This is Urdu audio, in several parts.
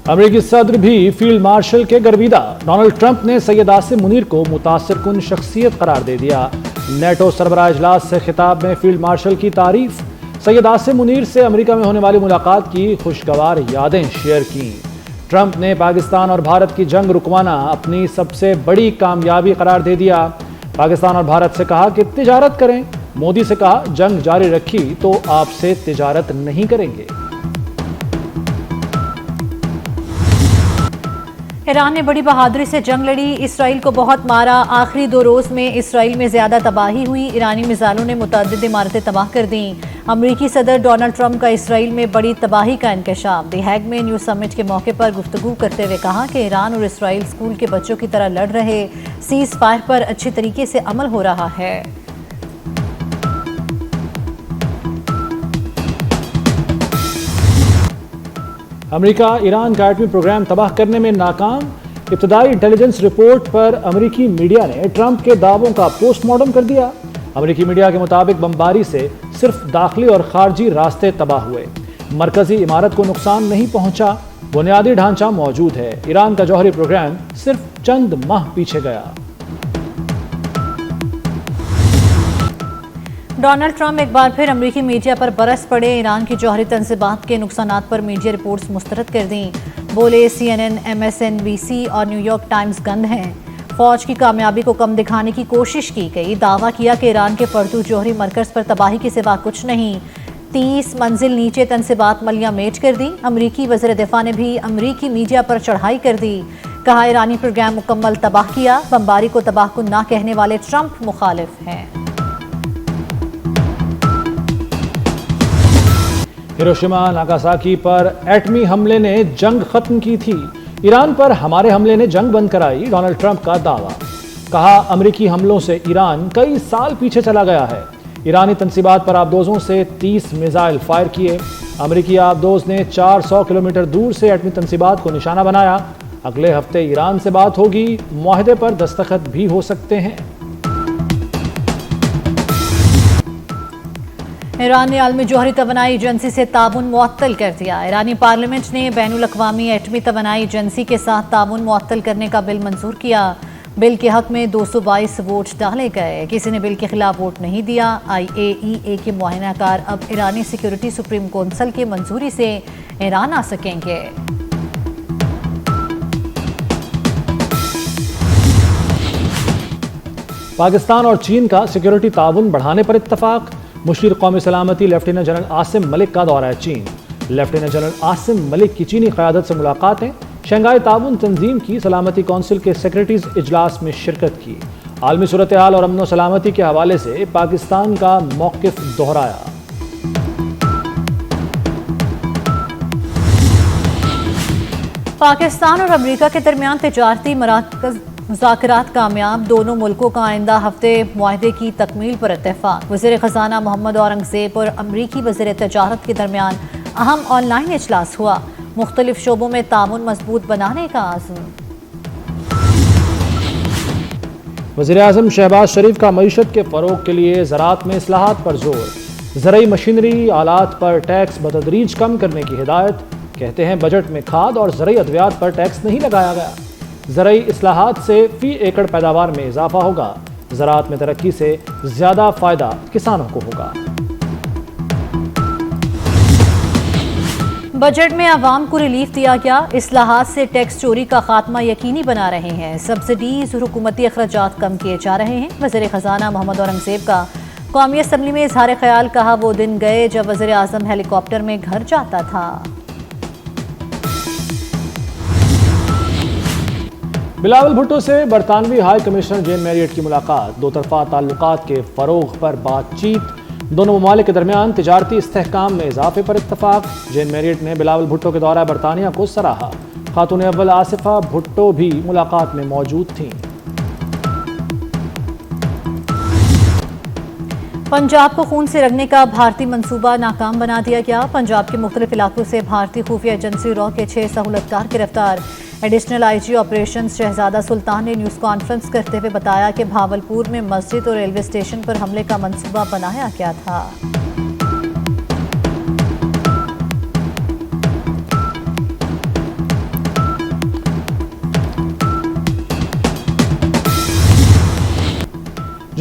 امریکی صدر بھی field marshal K گرویدہ۔ Donald Trump نے سید عاصم منیر کو متاثر کن شخصیت قرار دے دیا۔ نیٹو سربراہ اجلاس سے خطاب میں فیلڈ مارشل کی تعریف۔ سید عاصم منیر سے امریکہ میں ہونے والی ملاقات کی خوشگوار یادیں شیئر کیں۔ ٹرمپ نے پاکستان اور بھارت کی جنگ رکوانا اپنی سب سے بڑی کامیابی قرار دے دیا۔ پاکستان اور بھارت سے کہا کہ تجارت کریں۔ مودی سے کہا جنگ جاری رکھی تو آپ سے تجارت نہیں کریں گے۔ ایران نے بڑی بہادری سے جنگ لڑی، اسرائیل کو بہت مارا۔ آخری 2 روز میں اسرائیل میں زیادہ تباہی ہوئی۔ ایرانی میزائلوں نے متعدد عمارتیں تباہ کر دیں۔ امریکی صدر ڈونلڈ ٹرمپ کا اسرائیل میں بڑی تباہی کا انکشاف۔ دی ہیگ میں نیو سمٹ کے موقع پر گفتگو کرتے ہوئے کہا کہ ایران اور اسرائیل اسکول کے بچوں کی طرح لڑ رہے، سیز فائر پر اچھے طریقے سے عمل ہو رہا ہے۔ امریکہ ایران کا ایٹمی پروگرام تباہ کرنے میں ناکام۔ ابتدائی انٹیلیجنس رپورٹ پر امریکی میڈیا نے ٹرمپ کے دعووں کا پوسٹ مارٹم کر دیا۔ امریکی میڈیا کے مطابق بمباری سے صرف داخلی اور خارجی راستے تباہ ہوئے، مرکزی عمارت کو نقصان نہیں پہنچا، بنیادی ڈھانچہ موجود ہے۔ ایران کا جوہری پروگرام صرف چند ماہ پیچھے گیا۔ ڈونلڈ ٹرمپ ایک بار پھر امریکی میڈیا پر برس پڑے۔ ایران کی جوہری تنصیبات کے نقصانات پر میڈیا رپورٹس مسترد کر دیں۔ بولے CNN، MSNBC اور نیو یارک ٹائمز گند ہیں۔ فوج کی کامیابی کو کم دکھانے کی کوشش کی گئی۔ دعویٰ کیا کہ ایران کے پردو جوہری مرکز پر تباہی کے سوا کچھ نہیں۔ 30 منزل نیچے تنصیبات ملیہ میٹ کر دی۔ امریکی وزیر دفاع نے بھی امریکی میڈیا پر چڑھائی کر دی۔ کہا ایرانی پروگرام مکمل تباہ کیا۔ بمباری کو تباہ کن نہ کہنے والے ٹرمپ مخالف ہیں۔ ہیروشیما ناگاساکی پر ایٹمی حملے نے جنگ ختم کی تھی۔ ایران پر ہمارے حملے نے جنگ بند کرائی، ڈونلڈ ٹرمپ کا دعویٰ۔ کہا امریکی حملوں سے ایران کئی سال پیچھے چلا گیا ہے۔ ایرانی تنصیبات پر آبدوزوں سے 30 میزائل فائر کیے۔ امریکی آبدوز نے 400 کلومیٹر دور سے ایٹمی تنصیبات کو نشانہ بنایا۔ اگلے ہفتے ایران سے بات ہوگی، معاہدے پر دستخط بھی ہو سکتے ہیں۔ ایران نے عالمی جوہری توانائی ایجنسی سے تعاون معطل کر دیا۔ ایرانی پارلیمنٹ نے بین الاقوامی ایٹمی توانائی ایجنسی کے ساتھ تعاون معطل کرنے کا بل منظور کیا۔ بل کے حق میں 222 ووٹ ڈالے گئے، کسی نے بل کے خلاف ووٹ نہیں دیا۔ IAEA کے معائنہ کار اب ایرانی سیکیورٹی سپریم کونسل کی منظوری سے ایران آ سکیں گے۔ پاکستان اور چین کا سیکیورٹی تعاون بڑھانے پر اتفاق۔ مشیر قومی سلامتی لیفٹیننٹ جنرل عاصم ملک کا دورہ چین۔ لیفٹیننٹ جنرل عاصم ملک کی چینی قیادت سے ملاقاتیں۔ شنگھائی تعاون تنظیم کی سلامتی کونسل کے سیکریٹریز اجلاس میں شرکت کی۔ عالمی صورتحال اور امن و سلامتی کے حوالے سے پاکستان کا موقف دہرایا۔ پاکستان اور امریکہ کے درمیان تجارتی مذاکرات کامیاب، دونوں ملکوں کا آئندہ ہفتے معاہدے کی تکمیل پر اتفاق۔ وزیر خزانہ محمد اورنگزیب اور امریکی وزیر تجارت کے درمیان اہم آن لائن اجلاس ہوا۔ مختلف شعبوں میں تعاون مضبوط بنانے کا عزم۔ وزیر اعظم شہباز شریف کا معیشت کے فروغ کے لیے زراعت میں اصلاحات پر زور۔ زرعی مشینری آلات پر ٹیکس بتدریج کم کرنے کی ہدایت۔ کہتے ہیں بجٹ میں کھاد اور زرعی ادویات پر ٹیکس نہیں لگایا گیا۔ زرعی اصلاحات سے فی ایکڑ پیداوار میں اضافہ ہوگا۔ زراعت میں ترقی سے زیادہ فائدہ کسانوں کو ہوگا۔ بجٹ میں عوام کو ریلیف دیا گیا، اصلاحات سے ٹیکس چوری کا خاتمہ یقینی بنا رہے ہیں، سبسڈیز اور حکومتی اخراجات کم کیے جا رہے ہیں۔ وزیر خزانہ محمد اورنگزیب کا قومی اسمبلی میں اظہار خیال، کہا وہ دن گئے جب وزیر اعظم ہیلی کاپٹر میں گھر جاتا تھا۔ بلاول بھٹو سے برطانوی ہائی کمشنر جین میریٹ کی ملاقات۔ دو طرفہ تعلقات کے فروغ پر بات چیت۔ دونوں ممالک کے درمیان تجارتی استحکام میں اضافے پر اتفاق۔ جین میریٹ نے بلاول بھٹو کے دورہ برطانیہ کو سراہا۔ خاتون اول آصفہ بھٹو بھی ملاقات میں موجود تھیں۔ پنجاب کو خون سے رگنے کا بھارتی منصوبہ ناکام بنا دیا گیا۔ پنجاب کے مختلف علاقوں سے بھارتی خفیہ ایجنسی را کے 6 سہولتکار گرفتار۔ ایڈیشنل IG آپریشنز شہزادہ سلطان نے نیوز کانفرنس کرتے ہوئے بتایا کہ بھاولپور میں مسجد اور ریلوے اسٹیشن پر حملے کا منصوبہ بنایا گیا تھا۔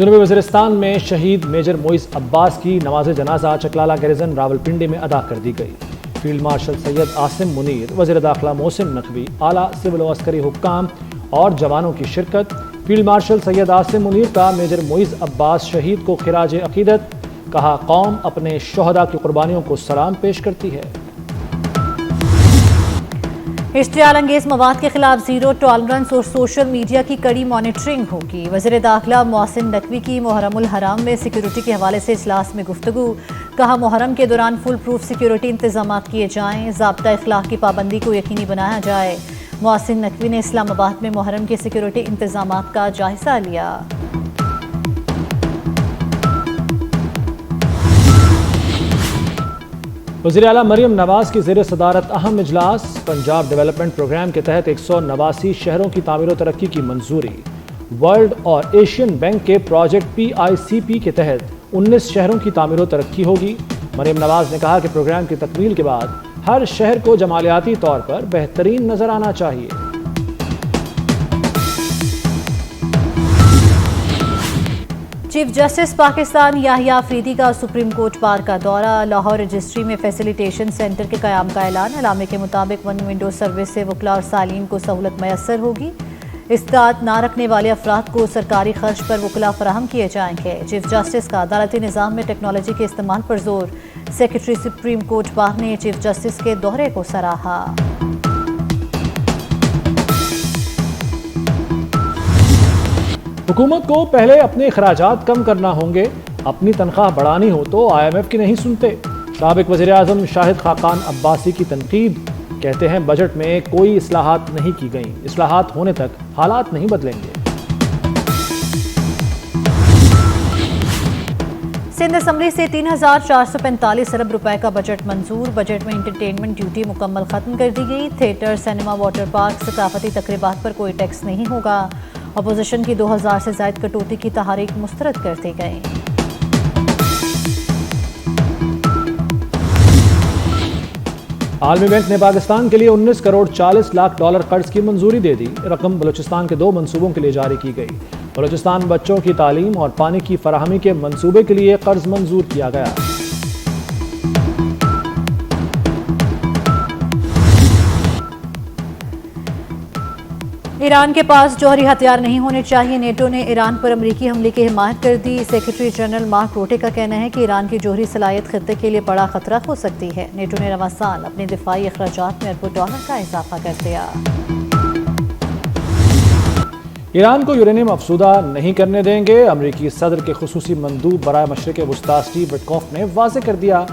جنوبی وزیرستان میں شہید میجر موئز عباس کی نماز جنازہ چکلالہ گیریزن راولپنڈی میں ادا کر دی گئی۔ فیلڈ مارشل سید عاصم منیر، وزیر داخلہ محسن نقوی، اعلیٰ سول و عسکری حکام اور جوانوں کی شرکت۔ فیلڈ مارشل سید عاصم منیر کا میجر موئز عباس شہید کو خراج عقیدت، کہا قوم اپنے شہداء کی قربانیوں کو سلام پیش کرتی ہے۔ اشتعال انگیز مواد کے خلاف زیرو ٹالرنس اور سوشل میڈیا کی کڑی مانیٹرنگ ہوگی۔ وزیر داخلہ محسن نقوی کی محرم الحرام میں سیکیورٹی کے حوالے سے اجلاس میں گفتگو، کہا محرم کے دوران فل پروف سیکیورٹی انتظامات کیے جائیں، ضابطہ اخلاق کی پابندی کو یقینی بنایا جائے۔ محسن نقوی نے اسلام آباد میں محرم کے سیکیورٹی انتظامات کا جائزہ لیا۔ وزیر اعلیٰ مریم نواز کی زیر صدارت اہم اجلاس، پنجاب ڈیولپمنٹ پروگرام کے تحت 189 شہروں کی تعمیر و ترقی کی منظوری۔ ورلڈ اور ایشین بینک کے پروجیکٹ PICP کے تحت 19 شہروں کی تعمیر و ترقی ہوگی۔ مریم نواز نے کہا کہ پروگرام کی تکمیل کے بعد ہر شہر کو جمالیاتی طور پر بہترین نظر آنا چاہیے۔ چیف جسٹس پاکستان یحییٰ آفریدی کا سپریم کورٹ بار کا دورہ، لاہور رجسٹری میں فیسیلیٹیشن سینٹر کے قیام کا اعلان۔ علامے کے مطابق ون ونڈو سروس سے وکلاء اور سائلین کو سہولت میسر ہوگی۔ استطاعت نہ رکھنے والے افراد کو سرکاری خرچ پر وکلاء فراہم کیے جائیں گے۔ چیف جسٹس کا عدالتی نظام میں ٹیکنالوجی کے استعمال پر زور، سیکرٹری سپریم کورٹ بار نے چیف جسٹس کے دورے کو سراہا۔ حکومت کو پہلے اپنے اخراجات کم کرنا ہوں گے، اپنی تنخواہ بڑھانی ہو تو IMF کی نہیں سنتے۔ سابق وزیر اعظم شاہد خاقان عباسی کی تنقید، کہتے ہیں بجٹ میں کوئی اصلاحات نہیں کی گئیں، اصلاحات ہونے تک حالات نہیں بدلیں گے۔ سندھ اسمبلی سے 3,445 ارب روپے کا بجٹ منظور۔ بجٹ میں انٹرٹینمنٹ ڈیوٹی مکمل ختم کر دی گئی۔ تھیٹر، سینما، واٹر پارک، ثقافتی تقریبات پر کوئی ٹیکس نہیں ہوگا۔ اپوزیشن کی 2000 سے زائد کٹوتی کی تحریک مسترد کر دی گئی۔ عالمی بینک نے پاکستان کے لیے 19 کروڑ 40 لاکھ ڈالر قرض کی منظوری دے دی۔ رقم بلوچستان کے 2 منصوبوں کے لیے جاری کی گئی۔ بلوچستان بچوں کی تعلیم اور پانی کی فراہمی کے منصوبے کے لیے قرض منظور کیا گیا۔ ایران کے پاس جوہری ہتھیار نہیں ہونے چاہیے، نیٹو نے ایران پر امریکی حملے کی حمایت کر دی۔ سیکرٹری جنرل مارک روٹے کا کہنا ہے کہ ایران کی جوہری صلاحیت خطے کے لیے بڑا خطرہ ہو سکتی ہے۔ نیٹو نے رواں سال اپنے دفاعی اخراجات میں اربوں ڈالر کا اضافہ کر دیا۔ ایران کو یورینیم افزودہ نہیں کرنے دیں گے، امریکی صدر کے خصوصی مندوب برائے مشرق وسطیٰ اسٹیو وٹکوف نے واضح کر دیا۔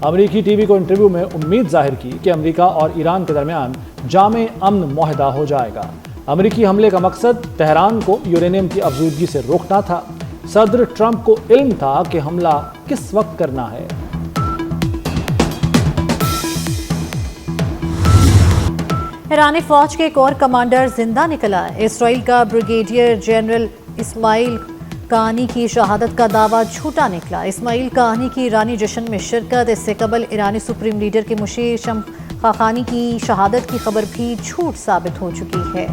امریکی ٹی وی کو انٹرویو میں امید ظاہر کی کہ امریکہ اور ایران کے درمیان جامع امن معاہدہ ہو جائے گا۔ امریکی حملے کا مقصد تہران کو یورینیم کی افزودگی سے روکنا تھا۔ صدر ٹرمپ کو علم تھا کہ حملہ کس وقت کرنا ہے۔ ایرانی فوج کے ایک اور کمانڈر زندہ نکلا۔ اسرائیل کا بریگیڈیئر جنرل اسماعیل کہانی کی شہادت کا دعویٰ جھوٹا نکلا۔ اسماعیل کہانی کی ایرانی جشن میں شرکت، اس سے قبل ایرانی سپریم لیڈر کے مشیر شمس خاقانی کی شہادت کی خبر بھی جھوٹ ثابت ہو چکی ہے۔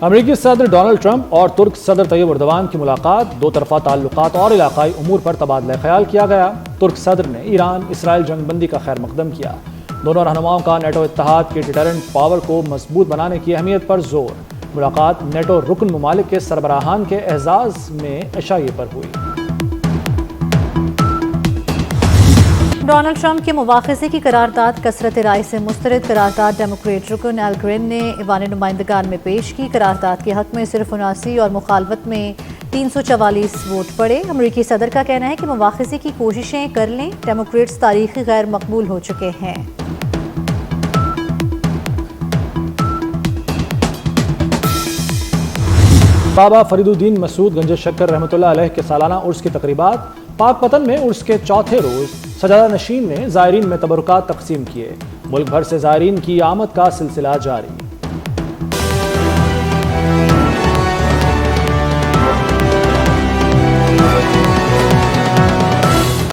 امریکی صدر ڈونلڈ ٹرمپ اور ترک صدر طیب اردوان کی ملاقات، 2 طرفہ تعلقات اور علاقائی امور پر تبادلہ خیال کیا گیا۔ ترک صدر نے ایران اسرائیل جنگ بندی کا خیر مقدم کیا۔ دونوں رہنماؤں کا نیٹو اتحاد کی ڈیٹرنٹ پاور کو مضبوط بنانے کی اہمیت پر زور۔ ملاقات نیٹو رکن ممالک کے سربراہان کے اعزاز میں عشائیے پر ہوئی۔ ڈونلڈ ٹرمپ کے مواخذے کی قرارداد کثرت رائے سے مسترد۔ قرارداد ڈیموکریٹ رکن ایل گرین نے ایوان نمائندگان میں پیش کی۔ قرارداد کے حق میں صرف 79 اور مخالفت میں 344 ووٹ پڑے۔ امریکی صدر کا کہنا ہے کہ مواخذے کی کوششیں کر لیں، ڈیموکریٹس تاریخی غیر مقبول ہو چکے ہیں۔ بابا فرید الدین مسعود گنج شکر رحمۃ اللہ علیہ کے سالانہ عرس کی تقریبات۔ پاک پتن میں عرس کے چوتھے روز سجادہ نشین نے زائرین میں تبرکات تقسیم کیے۔ ملک بھر سے زائرین کی آمد کا سلسلہ جاری۔